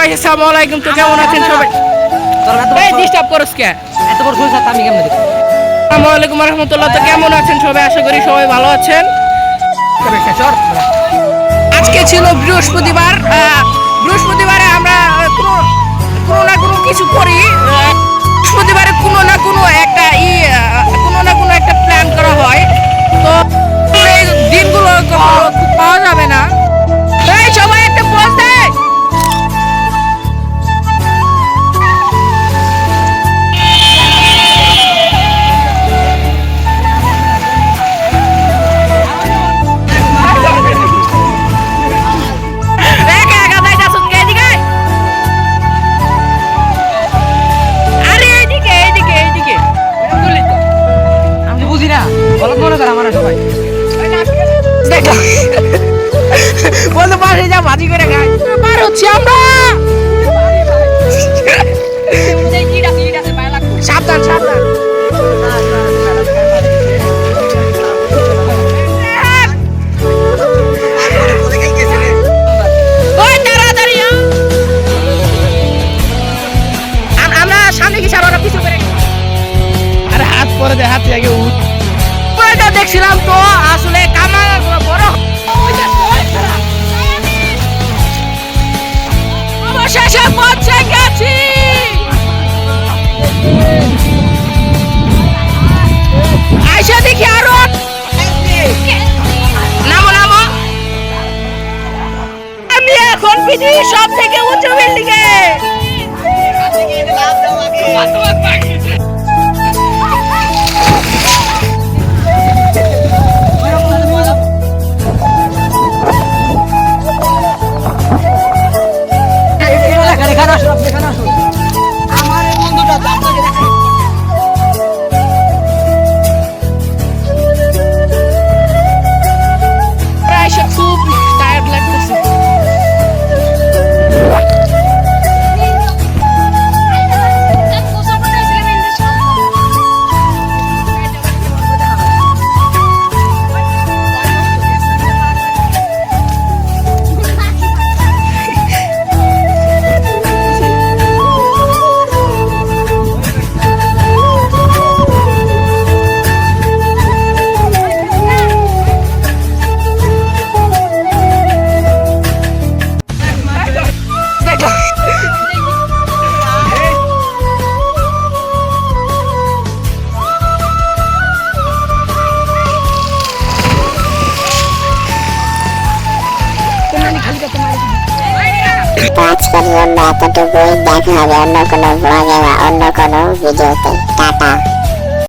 Guys আসসালামু আলাইকুম। তো কেমন আছেন সবাই? এই ডিস্টার্ব করছ কে? এত বড় ফুল সাথে আমি কেমনে দেখব? আসসালামু আলাইকুম ওয়া রাহমাতুল্লাহ। তো কেমন আছেন সবাই? আশা করি সবাই ভালো আছেন। আজকে ছিল বৃহস্পতিবার। বৃহস্পতিবারে আমরা কোনো না কোনো কিছু করি। বৃহস্পতিবারে কোনো না কোনো একটা প্ল্যান করা হয়। তো এই দিনগুলো খুব পাওয়া যাবে না। এই সবাই একটা পোজ দেয়। বলতে পারে যা ভাজি করে খাই পার হচ্ছি আমরা। সাবধান সাবধান। আমরা সামনে কি সারা পিছু করে আরে হাত পরে দে, হাত আগে দেখছিলাম তো আসলে কামাল বড় অবশেষে পৌঁছে গেছি। আইসা দেখি আরো নামো নামো। আমি এখন পৃথিবীর সব থেকে উঁচু বিল্ডিং এ। খুব টায়ার্ড লাগতেছে। তো আজকের জন্য এতটুকুই, দেখা হবে অন্য কোনো ব্লগে বা অন্য কোনো ভিডিওতে। টাটা।